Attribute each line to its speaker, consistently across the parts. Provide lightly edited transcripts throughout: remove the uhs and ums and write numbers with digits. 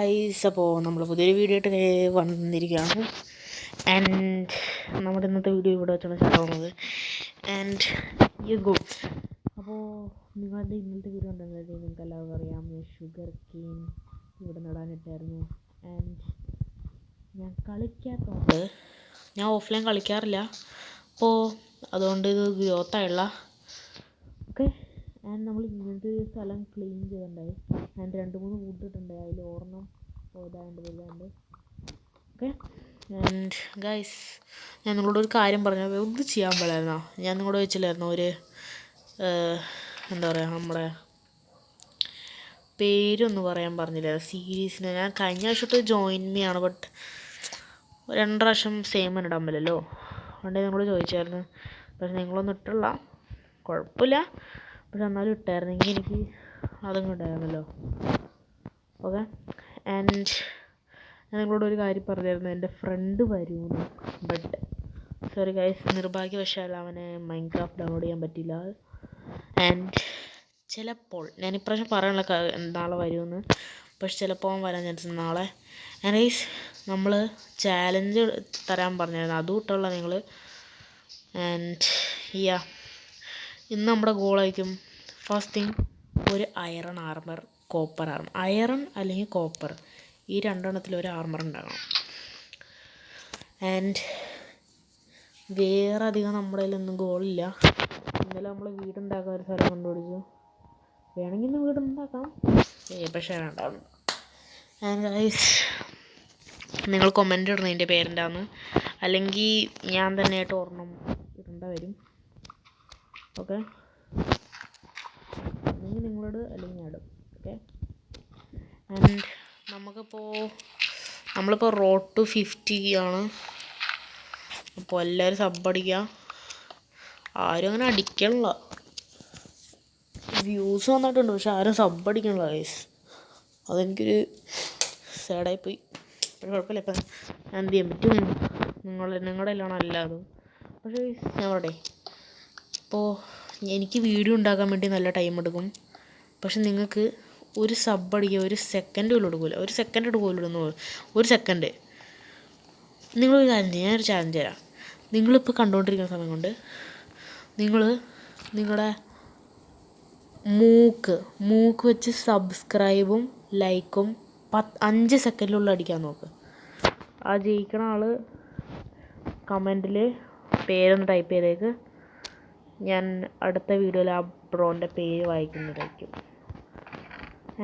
Speaker 1: Guys, അപ്പോൾ നമ്മൾ പുതിയൊരു വീഡിയോ ആയിട്ട് വന്നിരിക്കുകയാണ്. ആൻഡ് നമ്മുടെ ഇന്നത്തെ വീഡിയോ ഇവിടെ വെച്ചാണ് സ്റ്റാർട്ടാവുന്നത്. And you go. അപ്പോൾ നിങ്ങളുടെ ഇന്നത്തെ വീഡിയോ ഉണ്ടെങ്കിൽ നിങ്ങൾക്ക് എല്ലാവർക്കും അറിയാം, ഷുഗർ കെയിൻ ഇവിടെ നടാനിട്ടായിരുന്നു. ആൻഡ് ഞാൻ കളിക്കാത്തതുകൊണ്ട്, ഞാൻ ഓഫ്ലൈൻ കളിക്കാറില്ല, അപ്പോൾ അതുകൊണ്ട് ഇത് ഗ്രോത്തായുള്ള ഓക്കെ. ആൻഡ് നമ്മൾ ഇങ്ങനത്തെ ഒരു സ്ഥലം ക്ലീൻ ചെയ്തിട്ടുണ്ടായി. ആൻഡ് 2-3 വുഡ് ഇട്ടിട്ടുണ്ടായി, അതിൽ ഓർണം ഇതാണ്ട് വലുതാണ്ട് ഓക്കെ. ആൻഡ് ഗൈസ്, ഞാൻ നിങ്ങളോട് ഒരു കാര്യം പറഞ്ഞത് ഒന്നും ചെയ്യാൻ പാടില്ലായിരുന്നോ? ഞാൻ നിങ്ങളോട് വെച്ചില്ലായിരുന്നു ഒരു എന്താ പറയുക, നമ്മുടെ പേരൊന്ന് പറയാൻ പറഞ്ഞില്ല സീരീസിന്. ഞാൻ കഴിഞ്ഞ വർഷത്തെ ജോയിൻ മീ ആണ്, ബട്ട് 2 പ്രാവശ്യം സെയിം ഇടാൻ പറ്റില്ലല്ലോ. അതുകൊണ്ട് നിങ്ങളോട് ചോദിച്ചായിരുന്നു, പക്ഷെ നിങ്ങളൊന്നും ഇട്ടില്ല, കുഴപ്പമില്ല. പക്ഷെ എന്നാലും ഇട്ടായിരുന്നെങ്കിൽ എനിക്ക് അതും കിട്ടായിരുന്നല്ലോ. ഓക്കെ. ആൻഡ് ഞാൻ നിങ്ങളോട് ഒരു കാര്യം പറഞ്ഞായിരുന്നു, എൻ്റെ ഫ്രണ്ട് വരുമെന്ന്. ബട്ട് സോറി ഗൈസ്, നിർഭാഗ്യവശാൽ അവന് മൈൻക്രാഫ്റ്റ് ഡൗൺലോഡ് ചെയ്യാൻ പറ്റില്ല. ആൻഡ് ചിലപ്പോൾ ഞാൻ ഇപ്രാവശ്യം പറയാനുള്ള നാളെ വരുമെന്ന്, പക്ഷെ ചിലപ്പോൾ അവൻ വരാൻ ചാൻസ് നാളെ. ആൻഡ് ഗൈസ്, നമ്മൾ ചാലഞ്ച് തരാൻ പറഞ്ഞായിരുന്നു, അതും ഇട്ടുള്ള നിങ്ങൾ. ആൻഡ് യാ, ഇന്ന് നമ്മുടെ ഗോളായിരിക്കും ഫസ്റ്റ് തിങ് ഒരു iron armour, copper armour. Iron അല്ലെങ്കിൽ കോപ്പർ, ഈ 2 എണ്ണത്തിൽ ഒരു ആർമർ ഉണ്ടാകണം. ആൻഡ് വേറെ അധികം നമ്മുടെ കയ്യിലൊന്നും ഗോളില്ല. ഇന്നലെ നമ്മൾ വീടുണ്ടാക്കാൻ ഒരു സ്ഥലം കണ്ടുപിടിച്ചു, വേണമെങ്കിൽ ഇന്ന് വീടുണ്ടാക്കാം, പക്ഷേ വേണ്ടാവും. ആൻഡ് ഗൈസ്, നിങ്ങൾ കൊമൻ്റ് ഇടണം എൻ്റെ പേരെന്താന്ന്, അല്ലെങ്കിൽ ഞാൻ തന്നെ ആയിട്ട് ഒരെണ്ണം ഇടേണ്ട വരും. ഓക്കെ, അല്ലെങ്കിൽ നിങ്ങളോട് അല്ലെങ്കിൽ ഞാൻ ഇടും. ഓക്കെ. ആൻഡ് നമ്മളിപ്പോൾ റോഡ് ടു 50 ആണ്. അപ്പോൾ എല്ലാവരും സബ് അടിക്കുക. ആരും അങ്ങനെ അടിക്കണില്ല. വ്യൂസ് വന്നിട്ടുണ്ട്, പക്ഷെ ആരും സബ് അടിക്കണില്ല ഗൈസ്. അതെനിക്കൊരു സാഡായിപ്പോയി. പക്ഷെ കുഴപ്പമില്ല, ഇപ്പം ഞാൻ എന്ത് ചെയ്യാൻ പറ്റും, നിങ്ങളുടെ എല്ലാം അല്ലാതും. പക്ഷേ ഞാൻ പറയട്ടെ, ഇപ്പോൾ എനിക്ക് വീഡിയോ ഉണ്ടാക്കാൻ വേണ്ടി നല്ല ടൈം എടുക്കും, പക്ഷെ നിങ്ങൾക്ക് ഒരു സബ് അടിക്കുക 1 സെക്കൻഡ് പോലും എടുക്കില്ല. 1 സെക്കൻഡ് എടുക്കുമല്ലോ ഇടുന്നു, 1 സെക്കൻഡ്. നിങ്ങളൊരു കാര്യം ചെയ്യാം, ഞാനൊരു ചാലഞ്ച് തരാം. നിങ്ങളിപ്പോൾ കണ്ടുകൊണ്ടിരിക്കുന്ന സമയം കൊണ്ട് നിങ്ങൾ നിങ്ങളുടെ മൂക്ക് വെച്ച് സബ്സ്ക്രൈബും ലൈക്കും 5 സെക്കൻഡിലുള്ള അടിക്കാൻ നോക്ക്. ആ ജയിക്കണ ആൾ കമൻറ്റിൽ പേരൊന്ന് ടൈപ്പ് ചെയ്തേക്ക്. ഞാൻ അടുത്ത വീഡിയോയിൽ ആ ബ്രോൻ്റെ പേര് വായിക്കുന്നതായിരിക്കും.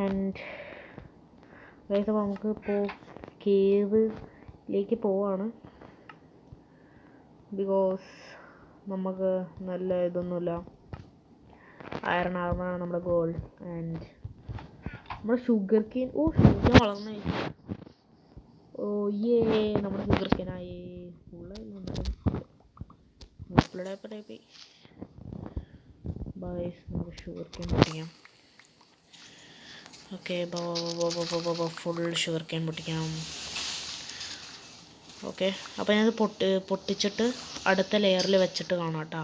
Speaker 1: ആൻഡ് ഗൈസ്, നമുക്കിപ്പോൾ കേവിലേക്ക് പോവാണ്. ബിക്കോസ് നമുക്ക് നല്ല ഇതൊന്നുമില്ല. അയറൺ ആർമറാണ് നമ്മുടെ ഗോൾ. ആൻഡ് നമ്മുടെ ഷുഗർ കെയിൻ, ഷുഗർ വളർന്നു. നമ്മുടെ ഷുഗർ കെയിനായി നമുക്ക് ഷുഗർ കെയിൻ പൊട്ടിക്കാം. ഓക്കെ, ഫുൾ ഷുഗർ കെയിൻ പൊട്ടിക്കാം. ഓക്കെ, അപ്പോൾ ഞാനത് പൊട്ടിച്ചിട്ട് അടുത്ത ലെയറിൽ വെച്ചിട്ട് കാണാം കേട്ടോ.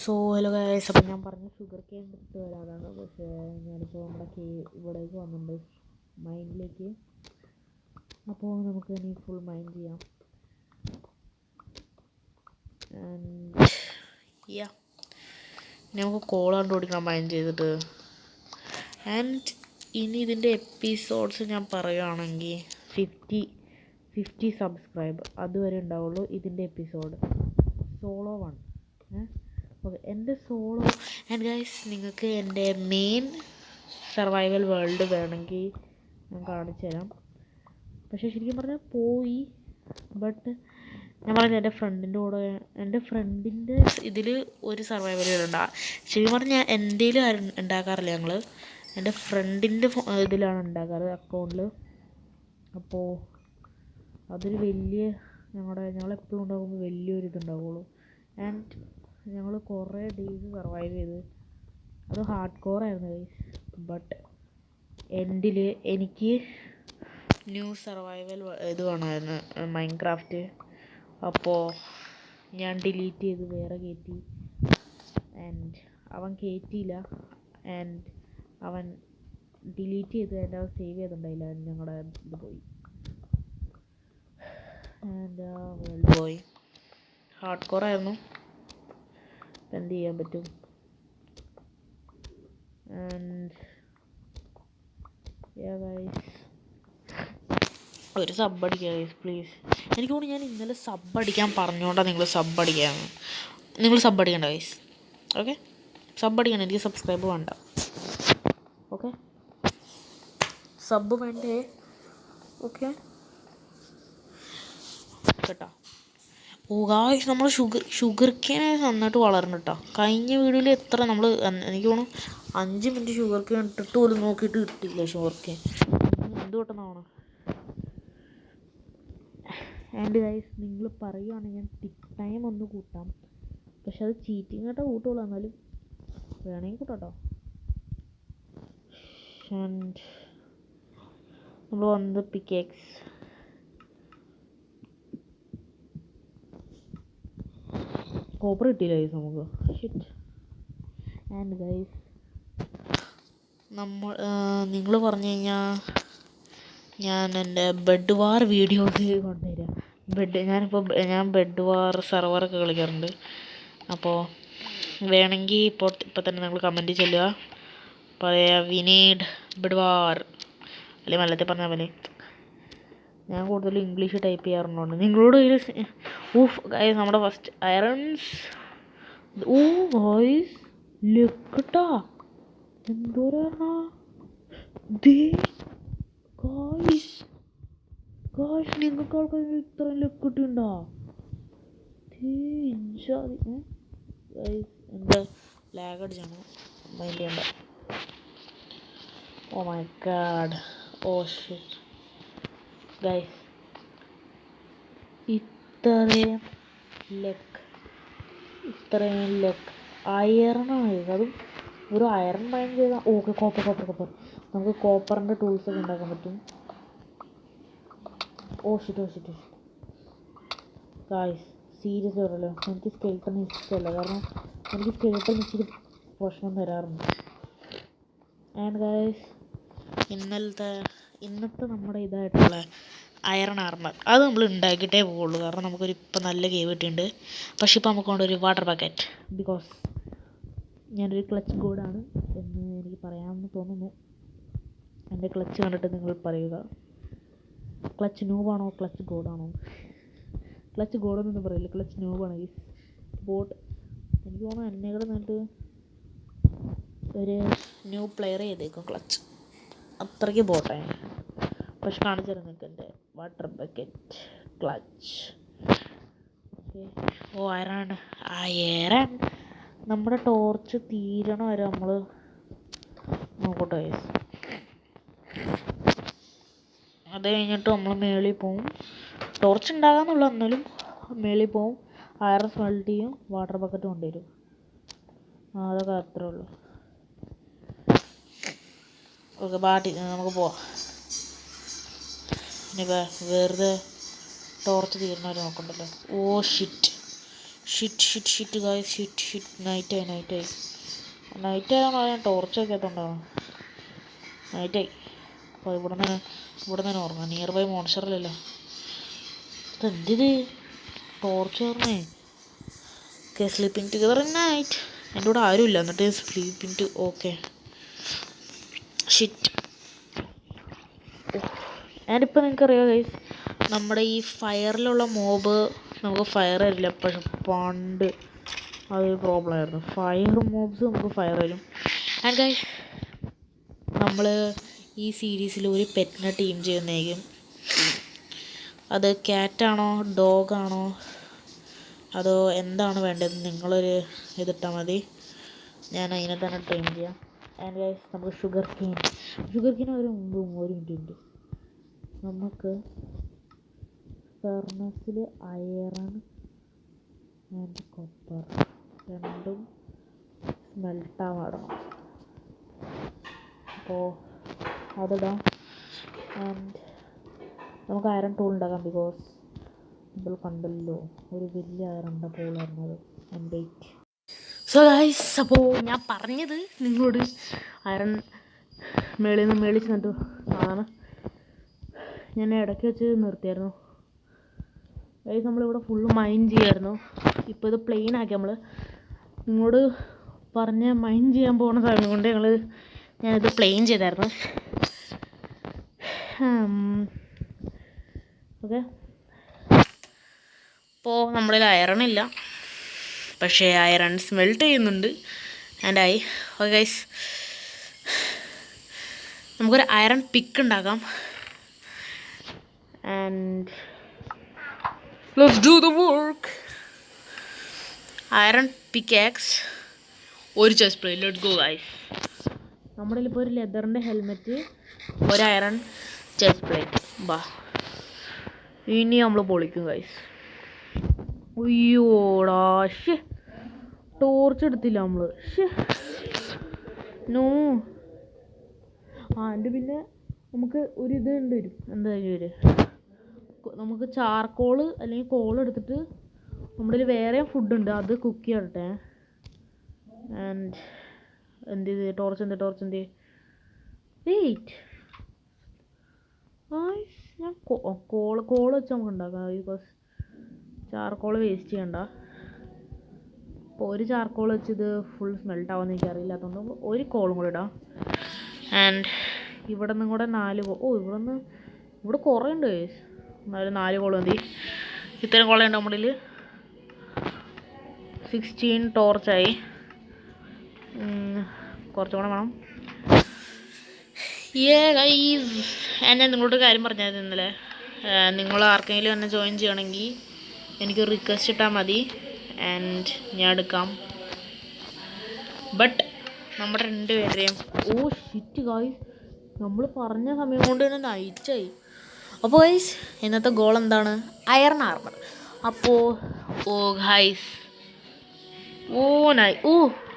Speaker 1: സോ ഹലോ ഗൈസ്, അപ്പം ഞാൻ പറഞ്ഞ ഷുഗർ കെയിൻ എടുത്തിട്ട് വരാതാണ്. പക്ഷേ ഞാനിപ്പോൾ നമ്മുടെ ഇവിടേക്ക് വന്നിട്ടുണ്ട്, മൈൻഡിലേക്ക്. അപ്പോൾ നമുക്ക് ഇനി ഫുൾ മൈൻഡ് ചെയ്യാം. ആൻഡ് യാ, നമുക്ക് കോൾ കണ്ടുപിടിക്കണം മൈൻഡ് ചെയ്തിട്ട്. ആൻഡ് ഇനി ഇതിൻ്റെ എപ്പിസോഡ്സ് ഞാൻ പറയുകയാണെങ്കിൽ 50 സബ്സ്ക്രൈബ് അതുവരെ ഉണ്ടാവുള്ളൂ ഇതിൻ്റെ എപ്പിസോഡ്. സോളോ 1. ഓക്കെ, എൻ്റെ സോളോ. ആൻഡ് ഗൈസ്, നിങ്ങൾക്ക് എൻ്റെ മെയിൻ സർവൈവൽ വേൾഡ് വേണമെങ്കിൽ ഞാൻ കാണിച്ചു തരാം. പക്ഷേ ശരിക്കും പറഞ്ഞാൽ പോയി. ബട്ട് ഞാൻ പറഞ്ഞത് എൻ്റെ ഫ്രണ്ടിൻ്റെ കൂടെ, എൻ്റെ ഫ്രണ്ടിൻ്റെ ഇതിൽ ഒരു സർവൈവൽ ഉണ്ടാകും. ശരിക്കും പറഞ്ഞാൽ എൻ്റെ ഉണ്ടാക്കാറില്ല, ഞങ്ങൾ എൻ്റെ ഫ്രണ്ടിൻ്റെ ഇതിലാണ് ഉണ്ടാക്കാറ്, അക്കൗണ്ടിൽ. അപ്പോൾ അതൊരു വലിയ ഞങ്ങളെപ്പോഴും ഉണ്ടാകുമ്പോൾ വലിയൊരു ഇതുണ്ടാവുള്ളൂ. ആൻഡ് ഞങ്ങൾ കുറേ ഡേയ്സ് സർവൈവ് ചെയ്ത്, അത് ഹാർഡ് കോറായിരുന്നു ഗൈസ്. ബട്ട് എൻഡിൽ എനിക്ക് ന്യൂ സർവൈവൽ ഇത് വേണമായിരുന്നു, മൈൻക്രാഫ്റ്റ്. അപ്പോൾ ഞാൻ ഡിലീറ്റ് ചെയ്ത് വേറെ കയറ്റി. ആൻഡ് അവൻ കയറ്റിയില്ല. ആൻഡ് അവൻ ഡിലീറ്റ് ചെയ്ത് എൻ്റെ സേവ് ചെയ്തിട്ടുണ്ടായില്ല, ഞങ്ങളുടെ ഇത് പോയി, എൻ്റെ വേൾഡ് പോയി. ഹാർഡ് കോർ ആയിരുന്നു, എന്ത് ചെയ്യാൻ പറ്റും. ആൻഡ് ഒരു സബ് അടിക്കുക ഗൈസ് പ്ലീസ്. എനിക്ക് തോന്നുന്നു ഞാൻ ഇന്നലെ സബ് അടിക്കാൻ പറഞ്ഞുകൊണ്ടാണ് നിങ്ങൾ സബ് അടിക്കാമെന്ന്. നിങ്ങൾ സബ് അടിക്കണ്ട ഗൈസ്, ഓക്കെ? സബ് അടിക്കണം, എനിക്ക് സബ്സ്ക്രൈബ് വേണ്ട, ഓക്കെ? സബ് വേണ്ടേ, ഓക്കെ കേട്ടോ? ഓ ഗായ്സ്, നമ്മൾ ഷുഗർ കേനെ നന്നായിട്ട് വളരണം കേട്ടോ. കഴിഞ്ഞ വീഡിയോയിൽ എത്ര നമ്മൾ, എനിക്ക് തോന്നുന്നു 5 മിനിറ്റ് ഷുഗർ കേൻ ഇട്ടിട്ട് പോലും നോക്കിയിട്ട് കിട്ടിയില്ല ഷുഗർ കേൻ. എന്ത് പെട്ടെന്നാണ്. ആൻഡ് ഗൈസ്, നിങ്ങൾ പറയുകയാണെങ്കിൽ ഞാൻ ടിക്ക് ടൈം ഒന്ന് കൂട്ടാം, പക്ഷെ അത് ചീറ്റിങ് ആയിട്ടാണ് കൂട്ടുള്ളൂ, എന്നാലും വേണമെങ്കിൽ കൂട്ടാട്ടോ. ആൻഡ് നമ്മൾ വന്നത് പിക്കേക്സ്, കോപ്പർ കിട്ടിയില്ല ഗൈസ് നമുക്ക്, ഷിറ്റ്. ആൻഡ് ഗൈസ്, നിങ്ങൾ പറഞ്ഞു കഴിഞ്ഞാൽ ഞാൻ എൻ്റെ ബെഡ് വാർ വീഡിയോസ് കൊണ്ടുവരാം. ഞാൻ ബെഡ് വാർ സെർവറൊക്കെ കളിക്കാറുണ്ട്, അപ്പോൾ വേണമെങ്കിൽ ഇപ്പോൾ തന്നെ നിങ്ങൾ കമൻറ്റ് ചെല്ലുക, പറയാ വി നീഡ് ബെഡ് വാർ, അല്ലെങ്കിൽ മലയാളത്തിൽ പറഞ്ഞാൽ പോലെ. ഞാൻ കൂടുതലും ഇംഗ്ലീഷ് ടൈപ്പ് ചെയ്യാറുണ്ട്. നിങ്ങളോട് ഗൈസ് നമ്മുടെ ഫസ്റ്റ് അയറൺസ്. ഓ ഗൈസ് ലെക്കട്ടാ, എന്തോരാ ഗായ്സ്, നിങ്ങൾക്ക് ആൾക്കാർ ഇത്രയും ലെക്കിട്ടുണ്ടോ? എൻ്റെ ലാഗ് അടിച്ചാണ്, മൈൻഡ് ചെയ്യണ്ട. Oh my god, oh shit guys, ഇത്രയും ലെക്ക് അയറണാണ്. അതും ഒരു അയറൺ മൈൻ ചെയ്താൽ ഓക്കെ. കോപ്പർ നമുക്ക് കോപ്പറിൻ്റെ ടൂൾസൊക്കെ ഉണ്ടാക്കാൻ പറ്റും. ഓ ഷിറ്റ് ഗായ്സ്, സീരിയസ് പറയല്ലോ, എനിക്ക് സ്കെൽട്ടൺ ഇഷ്ടമല്ല, കാരണം എനിക്ക് സ്കെൽട്ടൺ ഇച്ചിരി പ്രശ്നം തരാറുണ്ട്. ആൻഡ് ഗായ്സ്, ഇന്നത്തെ നമ്മുടെ ഇതായിട്ടുള്ള അയറൺ ആർമർ അത് നമ്മൾ ഉണ്ടാക്കിയിട്ടേ പോവുള്ളൂ, കാരണം നമുക്കൊരു ഇപ്പം നല്ല ഗെയിം കിട്ടിയിട്ടുണ്ട്. പക്ഷെ ഇപ്പോൾ നമുക്ക് കൊണ്ടൊരു വാട്ടർ ബക്കറ്റ്, ബിക്കോസ് ഞാനൊരു ക്ലച്ച് ഗോഡാണ് എന്ന് എനിക്ക് പറയാമെന്ന് തോന്നുന്നു. എൻ്റെ ക്ലച്ച് കണ്ടിട്ട് നിങ്ങൾ പറയുക, ക്ലച്ച് നൂബാണോ ക്ലച്ച് ഗോഡാണോ? ക്ലച്ച് ഗോഡൊന്നും പറയില്ല, ക്ലച്ച് നൂബാണ് ഈ ബോട്ട്. എനിക്ക് തോന്നുന്നു എന്നെക്കൂടെ നന്നിട്ട് ഒരു ന്യൂ പ്ലെയർ ചെയ്തേക്കും ക്ലച്ച്, അത്രയ്ക്ക് ബോട്ടാണ്. പക്ഷെ കാണിച്ചു തരാം നിങ്ങൾക്ക് എൻ്റെ വാട്ടർ ബക്കറ്റ് ക്ലച്ച്. ഓക്കെ, ഓ അയറൺ നമ്മുടെ ടോർച്ച് തീരണ വരെ നമ്മൾ നോക്കട്ടെ. അത് കഴിഞ്ഞിട്ട് നമ്മൾ മേളിൽ പോവും, ടോർച്ച് ഉണ്ടാകാമെന്നുള്ള, എന്നാലും മേളിൽ പോവും, അയറൺ സ്മെൽറ്റ് ചെയ്യും, വാട്ടർ ബക്കറ്റ് കൊണ്ടുവരും. അതൊക്കെ അത്രേ ഉള്ളൂ. ഓക്കെ, നമുക്ക് പോവാം. ഇനി വെറുതെ ടോർച്ച് തീർന്നവരെ നോക്കണ്ടല്ലോ. ഓ ഷിറ്റ് ഗായ്സ്, ഷിറ്റ് നൈറ്റായി ഞാൻ ടോർച്ചൊക്കെ എത്തുണ്ടാവും. നൈറ്റായി. അപ്പോൾ ഇവിടെ നിന്ന് ഉറങ്ങാം, നിയർ ബൈ മോൺസ്റ്ററിലല്ലോ. ഇതെന്തിത് ടോർച്ച് പറഞ്ഞേ. Okay, sleeping together in night. എൻ്റെ കൂടെ ആരുമില്ല, എന്നിട്ട് സ്ലീപ്പിംഗ് ടു ഓക്കെ ഷിറ്റ്. ഞാനിപ്പോൾ നിങ്ങൾക്കറിയാം ഗൈസ്, നമ്മുടെ ഈ ഫയറിലുള്ള മോബ് നമുക്ക് ഫയർ തരില്ല, പക്ഷെ പണ്ട് അതൊരു പ്രോബ്ലം ആയിരുന്നു. ഫയർ മോബ്സ് നമുക്ക് ഫയർ തരും. ആൻഡ് ഗൈസ്, നമ്മൾ ഈ സീരീസിൽ ഒരു പെറ്റിനെ ടീം ചെയ്യുന്നതായിരിക്കും. അത് ക്യാറ്റാണോ ഡോഗാണോ അതോ എന്താണ് വേണ്ടത്, നിങ്ങളൊരു ഇതിട്ടാൽ മതി, ഞാൻ അതിനെ തന്നെ ടീം ചെയ്യാം. ആൻഡ് ഗൈസ്, നമുക്ക് ഷുഗർ കെയിൻ ഒരു മിനിറ്റ് ഉണ്ട്. നമുക്ക് ഫെർണസിൽ അയറൺ ആൻഡ് കോപ്പർ രണ്ടും സ്മെൽട്ടാൻ പാടണം. അപ്പോൾ അതിടാം. ആൻഡ് നമുക്ക് അയറൺ ടൂൾ ഉണ്ടാക്കാം, ബിക്കോസ് നമ്മൾ കണ്ടല്ലോ ഒരു വലിയ അയറണ്ട പോളായിരുന്നത്. And wait. സോ ഗൈസ്, അപ്പോൾ ഞാൻ പറഞ്ഞത് നിങ്ങളോട് അയറൺ മേളിൽ ചെന്നിട്ട് സാധനം ഞാൻ ഇടയ്ക്ക് വെച്ച് നിർത്തിയായിരുന്നു. അതായത് നമ്മളിവിടെ ഫുള്ള് മൈൻ ചെയ്യായിരുന്നു. ഇപ്പോൾ ഇത് പ്ലെയിൻ ആക്കി. നിങ്ങളോട് പറഞ്ഞ മൈൻ ചെയ്യാൻ പോകുന്ന സമയം കൊണ്ട് ഞാനിത് പ്ലെയിൻ ചെയ്തായിരുന്നു. ഓക്കെ, ഇപ്പോൾ നമ്മളിൽ അയറൺ ഇല്ല, പക്ഷേ അയറൺ സ്മെൽറ്റ് ചെയ്യുന്നുണ്ട്. ഓക്കെ ഗൈസ്, നമുക്കൊരു അയറൺ പിക്ക് ഉണ്ടാക്കാം. And let's do the work. Iron pickaxe, ഒരു chest plate. Let's go guys. നമ്മുടെ ഇപ്പോൾ ഒരു ലെതറിൻ്റെ ഹെൽമെറ്റ്, ഒരു അയറൺ ചെസ്റ്റ് പ്ലേറ്റ്. ബാ, ഇനി നമ്മൾ പൊളിക്കും ഗൈസ്. അയ്യോടാ, ടോർച്ച് എടുത്തില്ല നമ്മൾ. നോ. എൻ്റെ പിന്നെ നമുക്ക് ഒരു ഇത് ഉണ്ട് വരും. എന്താ വരും, നമുക്ക് ചാർക്കോള് അല്ലെങ്കിൽ കോൾ എടുത്തിട്ട് നമ്മുടെ വേറെ ഫുഡുണ്ട്, അത് കുക്ക് ചെയ്യട്ടെ. ആൻഡ് എന്ത് ചെയ്ത് ടോർച്ച് വെയിറ്റ്, ഞാൻ കോൾ വെച്ച് നമുക്ക് ഉണ്ടാക്കാം. ബിക്കോസ് ചാർക്കോൾ വേസ്റ്റ് ചെയ്യണ്ട. അപ്പോൾ ഒരു ചാർക്കോൾ വെച്ച് ഇത് ഫുൾ സ്മെൽട്ട് ആവുമെന്ന് എനിക്കറിയില്ലാത്തതുകൊണ്ട് ഒരു കോളും കൂടെ ഇടാം. ആൻഡ് ഇവിടെ നിന്നും കൂടെ 4 ഇവിടെ കുറേ ഉണ്ട്. എന്നാലും 4 കോൾ മതി. ഇത്രയും കോളുണ്ട് നമ്മുടെ 16 ടോർച്ചായി. കുറച്ചും കൂടെ വേണം. ഞാൻ നിങ്ങളോട് കാര്യം പറഞ്ഞായിരുന്നു ഇന്നലെ. നിങ്ങൾ ആർക്കെങ്കിലും എന്നെ ജോയിൻ ചെയ്യണമെങ്കിൽ എനിക്ക് റിക്വസ്റ്റ് ഇട്ടാൽ മതി, ആൻഡ് ഞാൻ എടുക്കാം. ബട്ട് നമ്മുടെ 2 പേരുടെയും ഷിറ്റ് ഗായ്സ്, നമ്മൾ പറഞ്ഞ സമയം കൊണ്ട് തന്നെ നൈറ്റായി. അപ്പോൾ ഗൈസ്, ഇന്നത്തെ ഗോൾ എന്താണ്? Iron armour. അപ്പോൾ ഗൈസ്,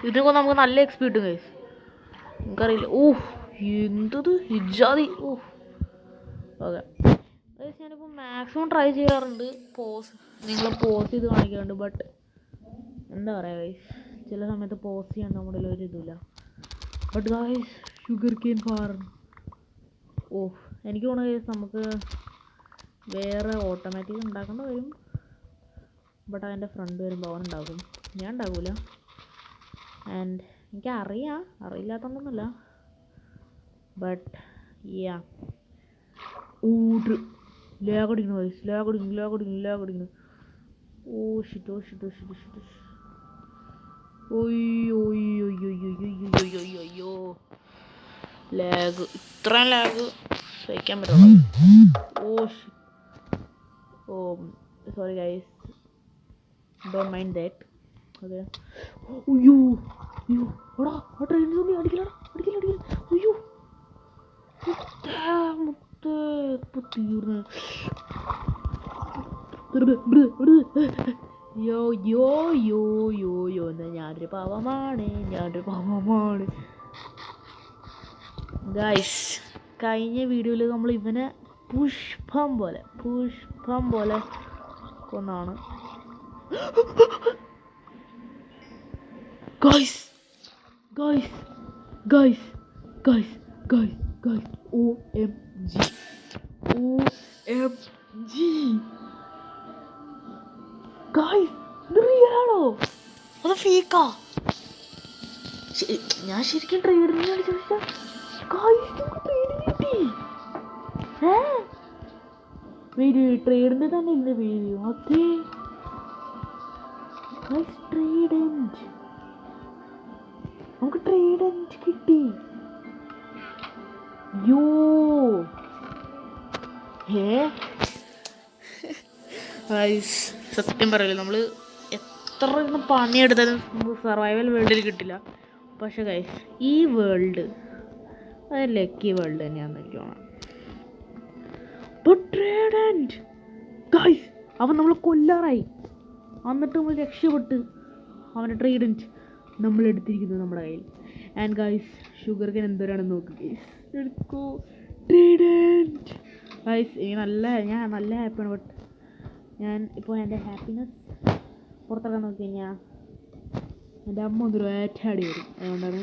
Speaker 1: ഇതിനൊക്കെ നമുക്ക് നല്ല എക്സ്പി കിട്ടും ഗൈസ്. എനിക്കറിയില്ല. എന്തത് ഹിജാതി. ഓക്കെ ഗൈസ്, ഞാനിപ്പോൾ മാക്സിമം ട്രൈ ചെയ്യാറുണ്ട് നിങ്ങളെ പോസ് ചെയ്ത് കാണിക്കാറുണ്ട്. ബട്ട് എന്താ പറയുക ഗൈസ്, ചില സമയത്ത് പോസ് ചെയ്യാൻ നമ്മുടെ ഒരു ഇതില്ല. But guys, sugar cane farm. എനിക്ക് തോന്നുന്നു ഗൈസ്, നമുക്ക് വേറെ ഓട്ടോമാറ്റിക് ഉണ്ടാക്കേണ്ടി വരും. ബട്ട് അതിൻ്റെ ഫ്രണ്ട് വരുമ്പോൾ അവൻ ഉണ്ടാകും, ഞാൻ ഉണ്ടാകില്ല. ആൻഡ് അറിയില്ലാത്തതൊന്നുമില്ല. ബട്ട് ലാഗടിക്കുന്നു ഗൈസ്, ലാഗടിക്കുന്നു. ഷിറ്റ്. ഒയ്യോ, ലാഗ്, ഇത്രയും ലാഗ് സഹിക്കാൻ പറ്റുള്ളൂ. Sorry guys, don't mind that. Okay. അടിക്കില്ല. അയ്യോ, തീർന്ന്. ഞാനൊരു പാവമാണ്. ഗൈസ്, കഴിഞ്ഞ വീഡിയോയിൽ നമ്മൾ ഇവനെ പുഷ്പം പോലെ കൊന്നാണ്. Guys OMG. ഗൈസ്, ഇത് റിയലാണോ അത് ഫേക്കാ? ഞാൻ ശരിക്കും ട്രേഡിനാണ് ചോദിച്ചാൽ ട്രേഡിന്റെ തന്നെ ഇല്ല പേര്. ഓക്കെ, നമുക്ക് ട്രേഡൻറ്റ് കിട്ടി. സത്യം പറയല്ലോ, നമ്മൾ എത്ര പണിയെടുത്താലും നമുക്ക് സർവൈവൽ വേൾഡിൽ കിട്ടില്ല. പക്ഷെ ഗൈസ്, ഈ വേൾഡ് അത് ലക്കി വേൾഡ് തന്നെയാണെന്ന് എനിക്ക് തോന്നാം. ഗൈസ്, അവൻ നമ്മൾ കൊല്ലാറായി, എന്നിട്ട് നമ്മൾ രക്ഷപ്പെട്ട് അവൻ്റെ ട്രേഡൻറ്റ് നമ്മൾ എടുത്തിരിക്കുന്നത് നമ്മുടെ കയ്യിൽ. ആൻഡ് ഗൈസ്, ഷുഗർ കെയിൻ എന്തോരാണെന്ന് നോക്ക് ഗൈസ്. എടുക്കൂ ട്രേഡൻറ്റ്. ഗൈസ്, ഞാൻ നല്ല ഹാപ്പിയാണ്. ബട്ട് ഞാൻ ഇപ്പോൾ എൻ്റെ ഹാപ്പിനെസ് പുറത്തിറക്കാൻ നോക്കി കഴിഞ്ഞാൽ എൻ്റെ അമ്മ ഒന്നൊരു ഏറ്റാടി വരും. അതുകൊണ്ടാണ്.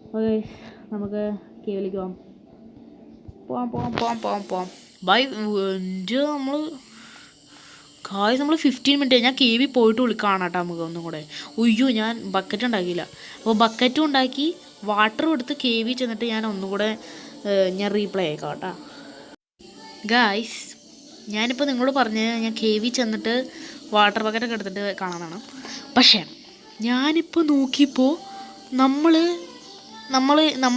Speaker 1: അപ്പോൾ ഗൈസ്, നമുക്ക് കേവിലേക്ക് പോവാം. ബൈ എൻ്റെ നമ്മൾ 15 മിനിറ്റ് ഞാൻ കേവി പോയിട്ട് വിളിക്കാം കേട്ടോ നമുക്ക് ഒന്നും കൂടെ. ഉയ്യോ ഞാൻ ബക്കറ്റ് ഉണ്ടാക്കിയില്ല. അപ്പോൾ ബക്കറ്റും ഉണ്ടാക്കി വാട്ടറും എടുത്ത് കേവി ചെന്നിട്ട് ഞാൻ ഒന്നുകൂടെ ഞാൻ റീപ്ലേ ആക്കാം കേട്ടോ. ഗായ്സ് ഞാനിപ്പോൾ നിങ്ങളോട് പറഞ്ഞത് ഞാൻ കേവി ചെന്നിട്ട് വാട്ടർ ബക്കറ്റൊക്കെ എടുത്തിട്ട് കാണാനാണ്. പക്ഷേ ഞാനിപ്പോൾ നോക്കിയപ്പോൾ നമ്മുടെ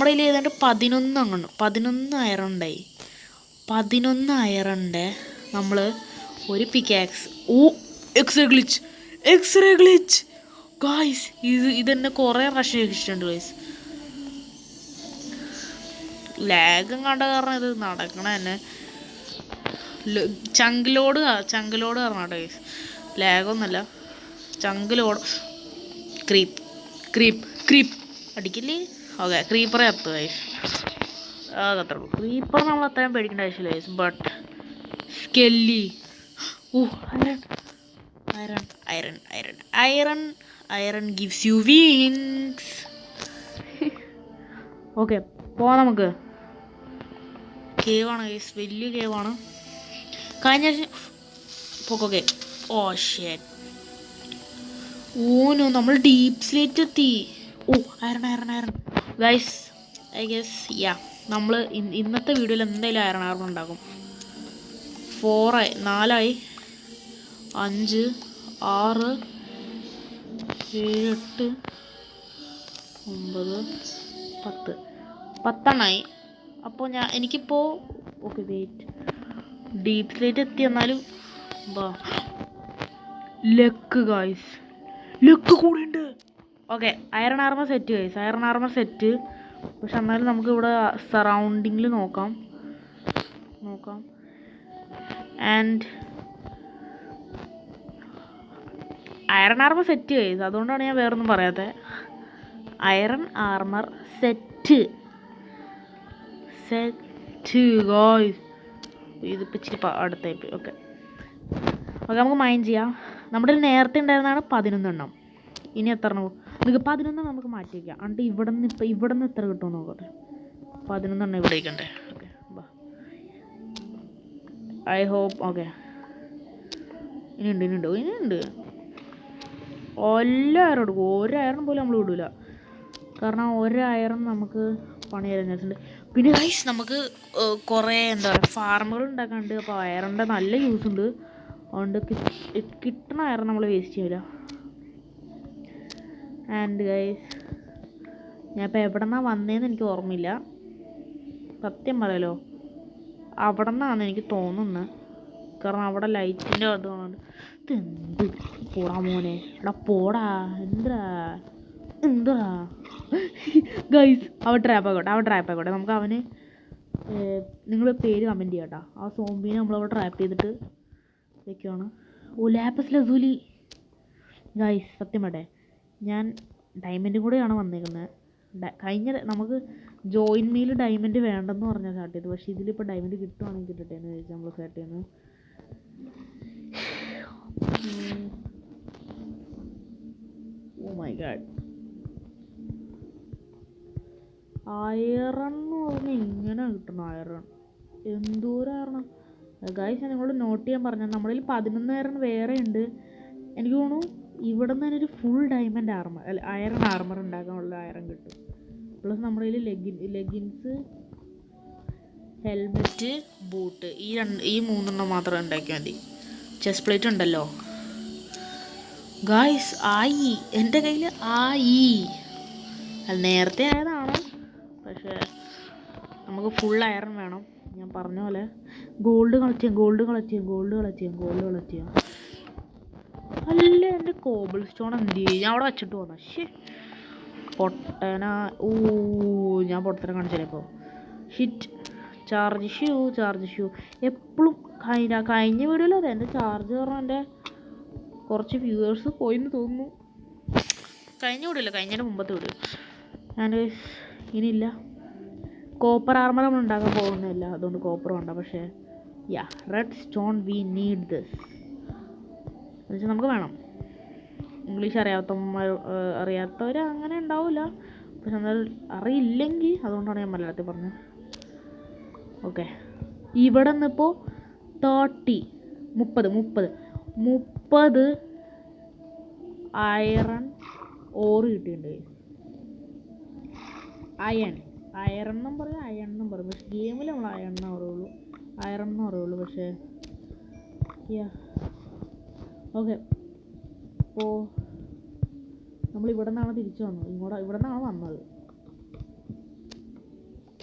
Speaker 1: കയ്യിൽ ഏതാണ്ട് 11 അയറൺ ഉണ്ടായി. 11 അയറൻ്റെ നമ്മൾ ഒരു പിക്കാക്സ്. X-ray glitch guys. ഇതെന്നെ കുറേ പ്രാവശ്യം രക്ഷിച്ചിട്ടുണ്ട് ഗായ്സ്. ലാഗും കണ്ട കാരണം ഇത് നടക്കണ തന്നെ ചങ്കിലോട് പറഞ്ഞാട്ടോ ഗായ്സ്. ലാഗൊന്നുമല്ല, ചങ്കിലോട്. ക്രീപ്പ് അടിക്കില്ലേ? ഓക്കെ, ക്രീപ്പറെ എത്തു ഗായ്സ്. അതത്രേ ഉള്ളൂ. ക്രീപ്പർ നമ്മൾ അത്രയും പേടിക്കേണ്ട ആവശ്യമില്ല guys. But skelly, iron gives you wings. Okay പോവാം നമുക്ക്. കേവാണ് ഗൈസ്, വലിയ കേവാണ്. കഴിഞ്ഞ പോക്കോക്കെ. ഷേറ്റ്. ഓനോ നമ്മൾ ഡീപ്പ് സ്ലേറ്റ് എത്തി. Iron guys. ഐ ഗെസ് നമ്മൾ ഇന്നത്തെ വീഡിയോയിൽ എന്തായാലും അയറൺ ഉണ്ടാക്കും. 4 ആയി 5 6 7 8 9 10 അപ്പോൾ എനിക്കിപ്പോൾ ഓക്കെ വെയിറ്റ് ഡീപ്പ് സ്ലേറ്റ് എത്തി. എന്നാലും ലെക്ക് ഗായ്സ്, ലെക്ക് കൂടെ ഉണ്ട്. Okay iron armour set guys, iron armour set. പക്ഷെ എന്നാലും നമുക്ക് ഇവിടെ സറൗണ്ടിങ്ങിൽ നോക്കാം. And iron armour set guys, അതുകൊണ്ടാണ് ഞാൻ വേറൊന്നും പറയാത്തത്. Iron armour set guys. ഇതിപ്പോൾ ഇച്ചിരി അടുത്തായി. ഓക്കെ നമുക്ക് മൈൻഡ് ചെയ്യാം. നമ്മുടെ നേരത്തെ ഉണ്ടായിരുന്നതാണ് 11 എണ്ണം. ഇനി എത്ര എണ്ണം? നിങ്ങൾക്ക് 11 നമുക്ക് മാറ്റി വയ്ക്കാം. എന്നിട്ട് ഇവിടെ നിന്ന് എത്ര കിട്ടുമെന്ന് നോക്കട്ടെ. 11 എണ്ണം ഇവിടെ ഇരിക്കണ്ടേ? Okay I hope. ഓക്കെ ഇനിയുണ്ട് എല്ലാവരും എടുക്കും. ഒരു അയറൺ പോലും നമ്മൾ വിടില്ല. കാരണം ഒരു അയറൺ നമുക്ക് പണി തരാൻ ചാൻസുണ്ട്. പിന്നെ ഗൈസ് നമുക്ക് കുറേ എന്താ പറയുക ഫാർമുകൾ ഉണ്ടാക്കാനുണ്ട്. അപ്പോൾ അയറിൻ്റെ നല്ല യൂസ് ഉണ്ട്. അതുകൊണ്ട് കിട്ടണ അയറൺ നമ്മൾ വേസ്റ്റ് ചെയ്യില്ല. ആൻഡ് ഗൈസ് ഞാൻ ഇപ്പോൾ എവിടെ നിന്നാണ് വന്നതെന്ന് എനിക്ക് ഓർമ്മയില്ല. സത്യം പറയാലോ അവിടെ നിന്നാണ് എനിക്ക് തോന്നുന്നത്. കാരണം അവിടെ ലൈറ്റിൻ്റെ അത് കാണുന്നുണ്ട്. ഇതെന്ത് പോടാ മോനെ, എടാ പോടാ, എന്താ ഗൈസ്. അവൻ ട്രാപ്പ് ആയിക്കോട്ടെ. നമുക്ക് അവന് നിങ്ങൾ പേര് കമൻറ്റ് ചെയ്യാം കേട്ടോ. ആ സോംബീനെ നമ്മളവിടെ ട്രാപ്പ് ചെയ്തിട്ട് വെക്കുവാണ്. ലാപ്പസ് ലസൂലി ഗൈസ്. സത്യം വേണ്ടേ, ഞാൻ ഡയമണ്ടും കൂടെയാണ് വന്നേക്കുന്നത്. നമുക്ക് ജോയിൻ മീൽ ഡയമണ്ട് വേണ്ടെന്ന് പറഞ്ഞാൽ സ്റ്റാർട്ട് ചെയ്തു. പക്ഷേ ഇതിലിപ്പോൾ ഡയമണ്ട് കിട്ടുവാണെങ്കിൽ കിട്ടട്ടെ എന്ന് ചോദിച്ചാൽ നമ്മൾ സ്റ്റാർട്ട് ചെയ്യുന്നത്. ഓ മൈ ഗാഡ്. അയറൺ എന്ന് പറഞ്ഞാൽ ഇങ്ങനെ കിട്ടണം. അയറൺ എന്തോരം അയറണം ഗൈസ്. ഞാൻ നിങ്ങളോട് നോട്ട് ചെയ്യാൻ പറഞ്ഞത് നമ്മളിൽ 11 അയറൺ വേറെ ഉണ്ട്. എനിക്ക് തോന്നുന്നു ഇവിടെ നിന്ന് തന്നെ ഒരു full diamond armour iron armour ഉണ്ടാക്കാനുള്ള അയറൺ കിട്ടും. പ്ലസ് നമ്മുടെ കയ്യിൽ ലെഗിൻസ്, ഹെൽമെറ്റ്, ബൂട്ട് ഈ 3 എണ്ണം മാത്രം ഉണ്ടാക്കിയാൽ മതി. ചെസ്റ്റ് പ്ലേറ്റ് ഉണ്ടല്ലോ ഗായ്സ്. എൻ്റെ കയ്യിൽ നേരത്തെ ആയതാണ്. പക്ഷേ നമുക്ക് ഫുൾ അയറൺ വേണം. ഞാൻ പറഞ്ഞ പോലെ ഗോൾഡ് കളക്ട് ചെയ്യാം. അല്ല എൻ്റെ കോബിൾ സ്റ്റോൺ എന്ത് ചെയ്യും? ഞാൻ അവിടെ വെച്ചിട്ട് പോന്ന പൊട്ടന. ഞാൻ പൊട്ടത്തരം കാണിച്ചാലേ ഇപ്പോൾ. ഹിറ്റ് ചാർജ് ഷ്യൂ എപ്പോഴും കഴിഞ്ഞ വീഡിയോയിലും അതെ. എൻ്റെ ചാർജ് പറഞ്ഞാൽ എൻ്റെ കുറച്ച് വ്യൂവേഴ്സ് പോയിന്ന് തോന്നുന്നു. കഴിഞ്ഞതിൻ്റെ മുമ്പത്തെ വീഡിയോ. ഞാൻ ഇനിയില്ല. കോപ്പർ ആർമർ നമ്മൾ ഉണ്ടാക്കാൻ പോകുന്നില്ല, അതുകൊണ്ട് കോപ്പർ വേണ്ട. പക്ഷേ red stone we need this എന്നുവെച്ചാൽ നമുക്ക് വേണം. ഇംഗ്ലീഷ് അറിയാത്തവർ അങ്ങനെ ഉണ്ടാവില്ല. പക്ഷെ എന്നാൽ അറിയില്ലെങ്കിൽ അതുകൊണ്ടാണ് ഞാൻ മലയാളത്തിൽ പറഞ്ഞത്. ഓക്കെ, ഇവിടെ നിന്നിപ്പോൾ 30 അയറൺ ഓറ് കിട്ടിയിട്ടുണ്ട്. അയറൺ എന്നും പറയും അയൺ എന്നും പറയും. പക്ഷെ ഗെയിമിൽ നമ്മൾ അയൺ എന്ന് പറയുള്ളൂ. പക്ഷേ ഓക്കെ, അപ്പോൾ നമ്മൾ ഇവിടെ നിന്നാണ് തിരിച്ചു വന്നത്. ഇവിടെ നിന്നാണ് വന്നത്.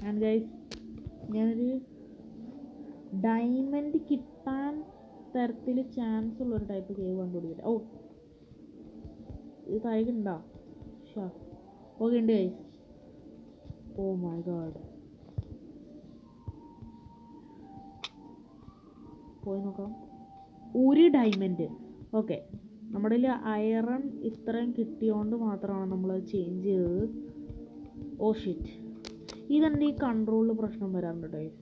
Speaker 1: ആൻഡ് ഗൈസ്, ഞാനൊരു ഡയമണ്ട് കിട്ടാൻ തരത്തിൽ ചാൻസ് ഉള്ളൊരു ടൈപ്പ് കേവ് കണ്ടുപിടിക്കട്ടെ. ഓ, ഇത് താഴേക്കുണ്ടോ? ഓക്കെ, ഉണ്ട് ഗൈസ്. ഓ മൈ ഗോഡ്, പോയി നോക്കാം. ഒരു ഡയമണ്ട്. ഓക്കെ, നമ്മുടെ അയറൺ ഇത്രയും കിട്ടിയോണ്ട് മാത്രമാണ് നമ്മളത് ചേഞ്ച് ചെയ്തത്. ഓ ഷിറ്റ്, ഇതെൻ്റെ ഈ കൺട്രോളിൽ പ്രശ്നം വരാറുണ്ട് ഗൈസ്.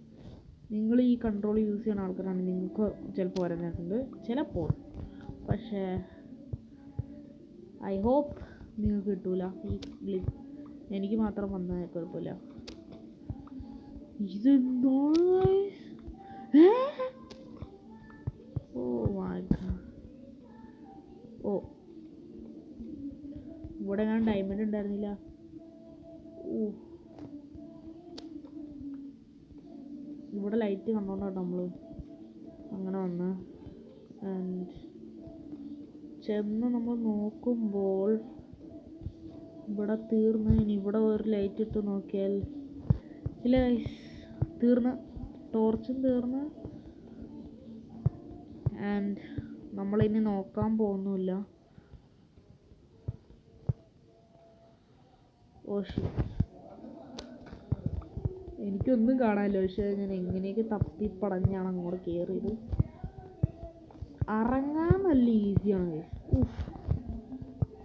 Speaker 1: നിങ്ങൾ ഈ കൺട്രോൾ യൂസ് ചെയ്യുന്ന ആൾക്കാരാണെങ്കിൽ നിങ്ങൾക്ക് ചിലപ്പോൾ വരാൻ ചാൻസ് ഉണ്ട്, ചിലപ്പോൾ. പക്ഷേ ഐ ഹോപ്പ് നിങ്ങൾക്ക് കിട്ടൂല ഈ ഗ്ലിച്ച്. എനിക്ക് മാത്രം വന്നാൽ കുഴപ്പമില്ല. ഇതെന്താണ്? ഓ മൈ ഗോഡ്. ഓ, ഇവിടെ ഞാൻ ഡയമണ്ട് ഉണ്ടായിരുന്നില്ല. ഓ, ഇവിടെ ലൈറ്റ് കണ്ടോണ്ടാട്ടോ നമ്മൾ അങ്ങനെ വന്ന്. ആൻഡ് ചെന്ന് നമ്മൾ നോക്കുമ്പോൾ ഇവിടെ തീർന്ന്. ഇനി ഇവിടെ ഒരു ലൈറ്റ് ഇട്ട് നോക്കിയാൽ ഇല്ല, തീർന്ന്. ടോർച്ചും തീർന്ന്. ആൻഡ് നമ്മളിനി നോക്കാൻ പോകുന്നില്ല. ഓ ഷിറ്റ്, എനിക്കൊന്നും കാണാനില്ല. പക്ഷേ ഞാൻ എങ്ങനെയൊക്കെ തപ്പിപ്പടഞ്ഞാണ് അങ്ങോട്ട് കയറിയത്. ഇറങ്ങാൻ നല്ല ഈസിയാണ്.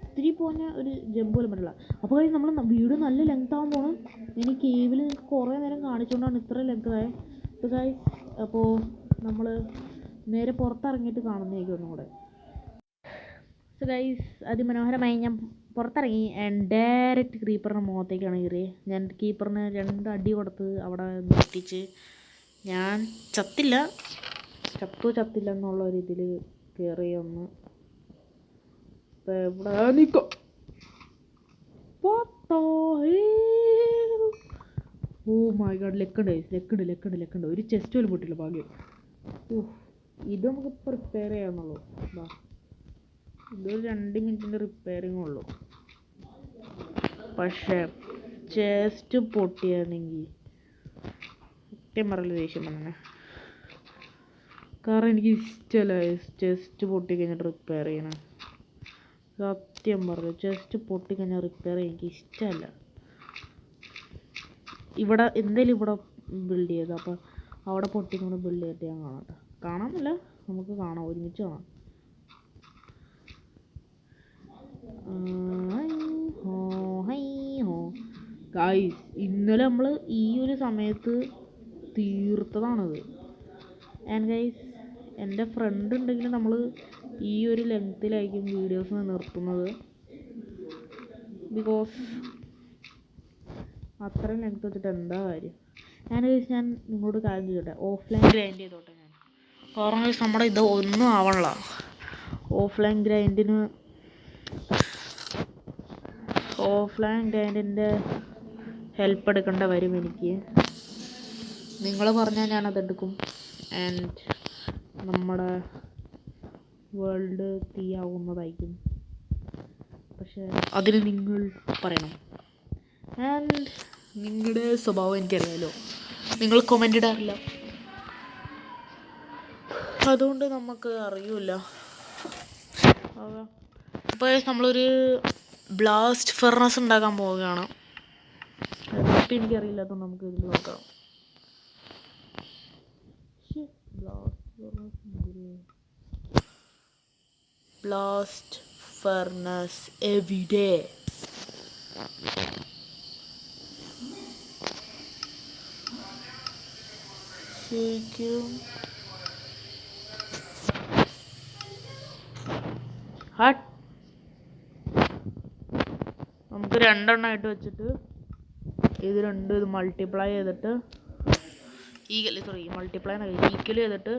Speaker 1: ഇത്തിരി പോഞ്ഞ ഒരു ജമ്പ് പോലും പറ്റില്ല. അപ്പോൾ കഴിച്ച് നമ്മൾ വീഡിയോ നല്ല ലെങ്ത് ആകാൻ പോകണം. ഇനി കേവിൽ നിങ്ങൾക്ക് കുറേ നേരം കാണിച്ചുകൊണ്ടാണ് ഇത്ര ലെങ്ത് ആയത്. ഗൈസ്, അപ്പോൾ നമ്മൾ നേരെ പുറത്തിറങ്ങിയിട്ട് കാണുന്നതായിരിക്കും ഒന്നും കൂടെ. സോ ഗൈസ്, അതിമനോഹരമായി ഞാൻ പുറത്തിറങ്ങി. ആൻഡ് ഡയറക്റ്റ് ക്രീപ്പറിൻ്റെ മുഖത്തേക്കാണ് കയറിയത്. ഞാൻ കീപ്പറിന് 2 അടി കൊടുത്ത് അവിടെ നിർത്തിച്ച്. ഞാൻ ചത്തില്ല എന്നുള്ള ഒരു ഇതിൽ കയറി ഒന്ന്. ഇവിടെ നിൽക്കും. ഓ മൈ ഗോഡ്, ലെക്കുണ്ട്. ഒരു ചെസ്റ്റ് പോലും പൊട്ടില്ല, ഭാഗ്യം. ഇത് നമുക്ക് പ്രിപ്പയർ ചെയ്യാമെന്നുള്ളൂ. ഇതൊരു 2 മിനിറ്റിൻ്റെ റിപ്പയറിങ് ഉള്ളൂ. പക്ഷേ ചെസ്റ്റ് പൊട്ടിയാണെങ്കിൽ സത്യം പറയല് ദേഷ്യം വന്നെ. കാരണം എനിക്ക് ഇഷ്ടമല്ല ചെസ്റ്റ് പൊട്ടിക്കഴിഞ്ഞിട്ട് റിപ്പയർ ചെയ്യണം. സത്യം പറഞ്ഞു, ചെസ്റ്റ് പൊട്ടിക്കഴിഞ്ഞാൽ റിപ്പയർ ചെയ്യാൻ എനിക്ക് ഇഷ്ടമല്ല. ഇവിടെ എന്തേലും ഇവിടെ ബിൽഡ് ചെയ്ത്, അപ്പോൾ അവിടെ പൊട്ടിക്കൊണ്ട് ബിൽഡ് ചെയ്തിട്ട് ഞാൻ കാണാം. കാണാമെന്നല്ല, നമുക്ക് കാണാം, ഒരുമിച്ച് കാണാം. ഗൈസ്, ഇന്നലെ നമ്മൾ ഈ ഒരു സമയത്ത് തീർത്തതാണത്. ആൻഡ് ഗൈസ്, എൻ്റെ ഫ്രണ്ട് ഉണ്ടെങ്കിൽ നമ്മൾ ഈ ഒരു ലെങ്ത്തിലായിരിക്കും വീഡിയോസ് നിർത്തുന്നത്. ബിക്കോസ് അത്രയും ലെങ്ത്ത് വെച്ചിട്ട് എന്താ കാര്യം. ആൻഡ് ഗൈസ്, ഞാൻ നിങ്ങളോട് കാര്യം ചെയ്തോട്ടെ, ഓഫ്ലൈൻ ഗ്രൈൻഡ് ചെയ്തോട്ടെ ഞാൻ. കാരണം ഗൈസ്, നമ്മുടെ ഇത് ഒന്നും ആവണില്ല. ഓഫ്ലൈൻ ഗ്രൈൻഡിൻ്റെ ഹെൽപ്പ് എടുക്കേണ്ട വരും എനിക്ക്. നിങ്ങൾ പറഞ്ഞാൽ ഞാനതെടുക്കും. ആൻഡ് നമ്മുടെ വേൾഡ് തീയാവുന്നതായിരിക്കും. പക്ഷേ അതിന് നിങ്ങൾ പറയണം. ആൻഡ് നിങ്ങളുടെ സ്വഭാവം എനിക്കറിയാമല്ലോ, നിങ്ങൾ കമൻ്റ് ഇടാറില്ല, അതുകൊണ്ട് നമുക്ക് അറിയില്ല. അപ്പോൾ നമ്മളൊരു ബ്ലാസ്റ്റ് ഫെർണസ് ഉണ്ടാക്കാൻ പോവുകയാണ്. ഇപ്പം എനിക്കറിയില്ലാത്തതുകൊണ്ട് നമുക്ക് ഇതിൽ നോക്കാം. ബ്ലാസ്റ്റ് ഫെർണസ് എവിടെ? ശരിക്കും നമുക്ക് രണ്ടെണ്ണമായിട്ട് വെച്ചിട്ട് ഇത് രണ്ടും ഇത് മൾട്ടിപ്ലൈ ചെയ്തിട്ട് ഈക്വൽ ചെയ്തിട്ട്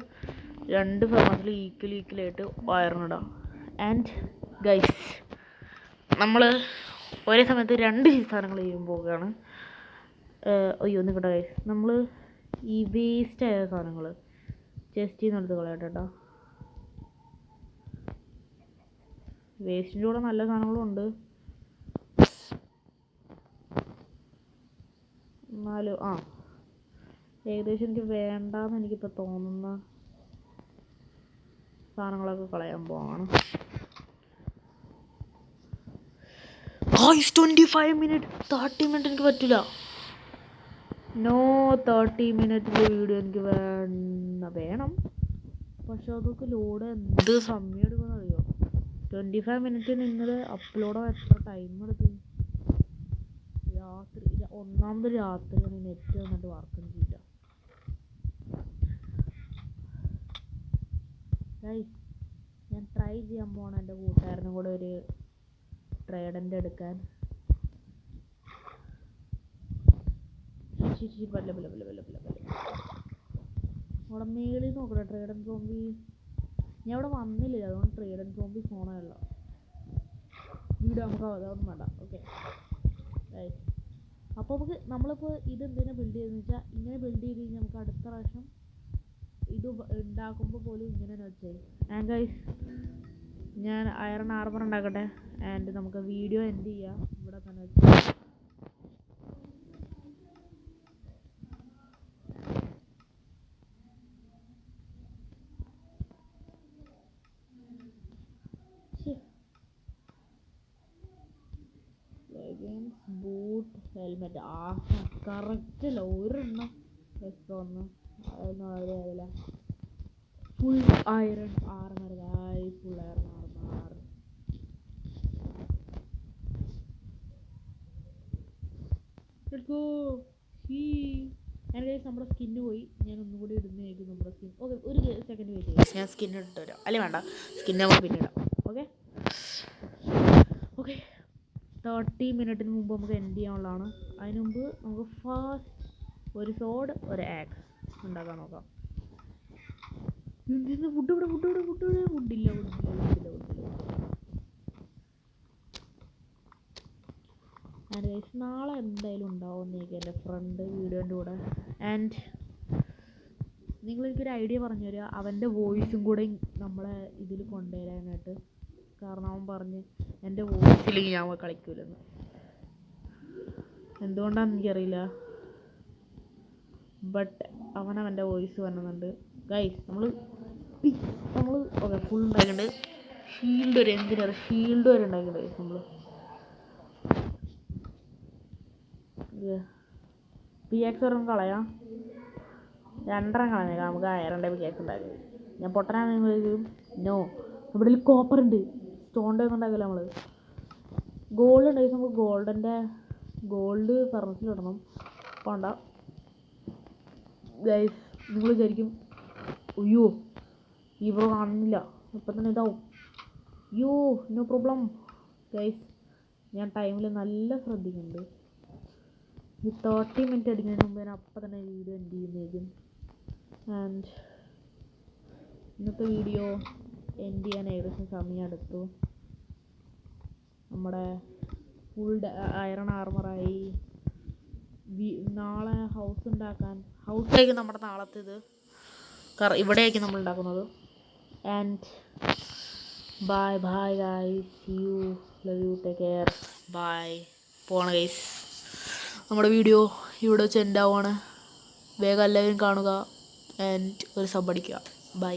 Speaker 1: രണ്ട് ഫേമസിൽ ഈക്വലായിട്ട് വയറിനിടാം. ആൻഡ് ഗൈസ്, നമ്മൾ ഒരേ സമയത്ത് രണ്ട് സാധനങ്ങൾ ചെയ്യാൻ പോവുകയാണ്. അയ്യോ നിൽക്കട്ടെ ഗൈസ്, നമ്മൾ ഈ വേസ്റ്റ് ആയ സാധനങ്ങൾ ചെസ്റ്റിൽ നിന്ന് എടുത്ത് കളയട്ടെ കേട്ടോ. വേസ്റ്റിൻ്റെ കൂടെ നല്ല സാധനങ്ങളും ഉണ്ട്, എന്നാലും ഏകദേശം എനിക്ക് വേണ്ടാന്ന് എനിക്കിപ്പോൾ തോന്നുന്ന സാധനങ്ങളൊക്കെ കളയാൻ പോവാണ്. 25 മിനിറ്റ് 30 മിനിറ്റ് എനിക്ക് പറ്റില്ല. നോ 30 മിനിറ്റിൻ്റെ വീഡിയോ എനിക്ക് വേണം. പക്ഷെ അതൊക്കെ ലോഡ് എന്ത് സമയം എടുക്കുമെന്ന് അറിയോ? 25 മിനിറ്റ് നിങ്ങൾ അപ്ലോഡ് എത്ര ടൈം എടുക്കും? ഒന്നാമത് രാത്രിയാണ് നെറ്റ് വന്നിട്ട് വർക്കും ചെയ്യില്ല. ഞാൻ ട്രൈ ചെയ്യാൻ പോകണം എൻ്റെ കൂട്ടുകാരനും കൂടെ ഒരു ട്രേഡൻ്റ് എടുക്കാൻ. അവിടെ മേളിൽ നോക്കട്ടെ ട്രേഡൻ സോംബി. ഞാൻ അവിടെ വന്നില്ല, അതുകൊണ്ട് ട്രേഡൻ സോംബി ഫോണല്ല വീഡിയോ നമുക്ക് അതൊന്നും വേണ്ട. ഓക്കെ, അപ്പോൾ നമുക്ക് നമ്മളിപ്പോൾ ഇത് എന്തിനാണ് ബിൽഡ് ചെയ്തതെന്ന് വെച്ചാൽ, ഇങ്ങനെ ബിൽഡ് ചെയ്ത് കഴിഞ്ഞാൽ നമുക്ക് അടുത്ത പ്രാവശ്യം ഇത് ഉണ്ടാക്കുമ്പോൾ പോലും ഇങ്ങനെ തന്നെ വെച്ചേ. ആൻഡ് ഗൈസ്, ഞാൻ അയറൺ ആർമർ ഉണ്ടാക്കട്ടെ. ആൻഡ് നമുക്ക് വീഡിയോ എൻഡ് ചെയ്യാം ഇവിടെ തന്നെ വെച്ച്. ബൂട്ട് ഹെൽമെറ്റ് കറക്റ്റല്ല ഒരെണ്ണം എക്സ്ട്രാ ഒന്ന് അതൊന്നും അതില full iron armour full iron armour. നമ്മുടെ സ്കിന്ന് പോയി. ഞാൻ ഒന്നും കൂടി ഇടുന്നതായിരിക്കും നമ്മുടെ സ്കിൻ. ഓക്കെ, ഒരു സെക്കൻഡ് വെയിറ്റ് ചെയ്യാം, ഞാൻ സ്കിൻ ഇട്ട് വരാം. അല്ലെങ്കിൽ വേണ്ട, സ്കിൻ നമുക്ക് പിന്നെ ഇടാം. ഓക്കെ 30 മിനിറ്റിന് മുമ്പ് നമുക്ക് എൻഡ് ചെയ്യാനുള്ളതാണ്. അതിന് മുമ്പ് നമുക്ക് ഫാസ്റ്റ് ഒരു സോഡ് ഒരു ആക്സ് ഉണ്ടാക്കാൻ നോക്കാം. ഫുഡില്ല. ആൻഡ് ഗൈസ്, നാളെ എന്തായാലും ഉണ്ടാവുമെന്നേക്കും എൻ്റെ ഫ്രണ്ട് വീഡിയോൻ്റെ കൂടെ. ആൻഡ് നിങ്ങളെനിക്കൊരു ഐഡിയ പറഞ്ഞു തരിക, അവൻ്റെ വോയിസും കൂടെ നമ്മളെ ഇതിൽ കൊണ്ടുവരാനായിട്ട്. കാരണം അവൻ പറഞ്ഞ് എൻ്റെ വോയിസിൽ ഞാൻ കളിക്കൂലെന്ന്. എന്തുകൊണ്ടാണെന്ന് എനിക്കറിയില്ല, ബട്ട് അവൻ്റെ വോയിസ് വന്നുന്നുണ്ട്. ഗൈസ്, നമ്മൾ ഓക്കെ ഫുൾ ഉണ്ടാക്കിയിട്ടുണ്ട്. ഷീൽഡ് വരെ ഉണ്ടാക്കിയിട്ടുണ്ട് ഗൈസ്. നമ്മൾ പിയാക്സ് ഒരെണ്ണം കളയാം, രണ്ടെണ്ണം കളഞ്ഞേക്കാം. നമുക്ക് അയറൻ്റെ പിയാക്സ് ഉണ്ടാക്കി. ഞാൻ പൊട്ടനാണെങ്കിലും നോ, നമ്മുടെ കയ്യിൽ കോപ്പർ ഉണ്ട്, സ്റ്റോണിൻ്റെ ഒന്നും ഉണ്ടാക്കില്ല. നമ്മൾ ഗോൾഡ് ഉണ്ടാക്കി, നമുക്ക് ഗോൾഡ് ഫർണിച്ചിലിടണം. വേണ്ട ഗൈസ്, നിങ്ങൾ വിചാരിക്കും അയ്യോ ഈ ബ്രോ കാണുന്നില്ല, ഇപ്പം തന്നെ ഇതാവും. അയ്യോ നോ പ്രോബ്ലം ഗൈസ്, ഞാൻ ടൈമിൽ നല്ല ശ്രദ്ധിക്കുന്നുണ്ട്. ഈ 30 മിനിറ്റ് അടിക്കുന്നതിന് മുമ്പ് ഞാൻ അപ്പം തന്നെ വീഡിയോ എൻഡ് ചെയ്യുന്നതായിരിക്കും. ആൻഡ് ഇന്നത്തെ വീഡിയോ എൻഡ് ചെയ്യാൻ ഏകദേശം സമയം എടുത്തു. നമ്മുടെ ഫുൾ അയറൺ ആർമറായി. നാളെ ഹൗസായിരിക്കും നമ്മുടെ നാളത്തേത്. ഇവിടെയായിരിക്കും നമ്മൾ ഉണ്ടാക്കുന്നത്. And bye guys, see you, love you, take care, bye. പോണ ഗൈസ്, നമ്മുടെ വീഡിയോ ഇവിടെ വെച്ച് എൻഡ് ആവുകയാണ്. വേഗം എല്ലാവരും കാണുക ആൻഡ് ഒരു സബ് അടിക്കുക. ബൈ.